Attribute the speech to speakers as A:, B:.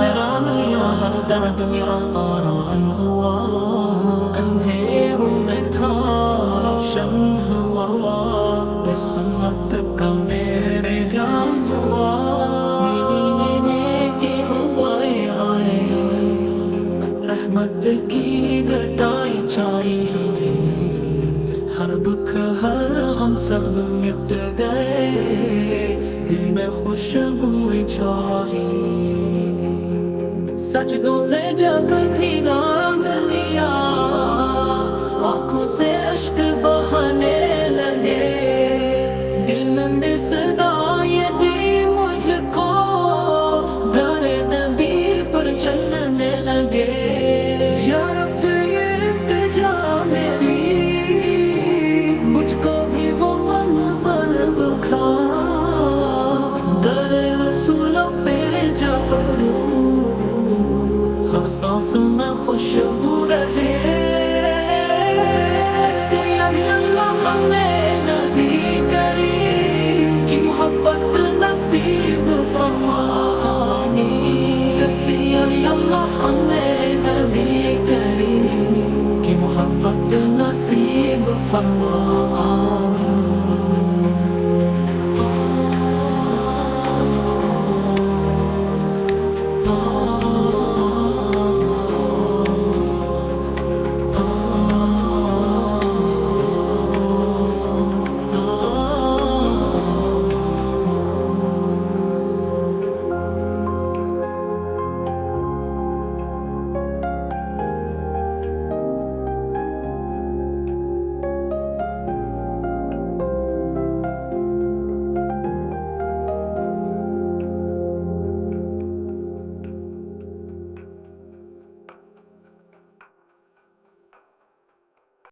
A: मेरा नैया हर दर्द मेरा पारावान हुआ अंधेरों में था रोशन हुआ किस्मत का मेरे जान हुआ मदीने की हवाएं आए रहमत की घटाएं छाई हर दुख हर हम सब मिट गए दिल में खुशबू छाई सजदों ने जब भी नाम लिया आँखों से अश्क बहने लगे दिल में सदाएं दी मुझको दरे नबी पर चलने लगे या रब ये इल्तिजा मेरी मुझको भी वो मंजर दिखा दरे रसूलों पे जब हर सांस में खुशबू रहे हमें नबी करीम की मोहब्बत नसीब फरमानी अल्लाह हमें नबी करीम की मोहब्बत नसीब फरमानी।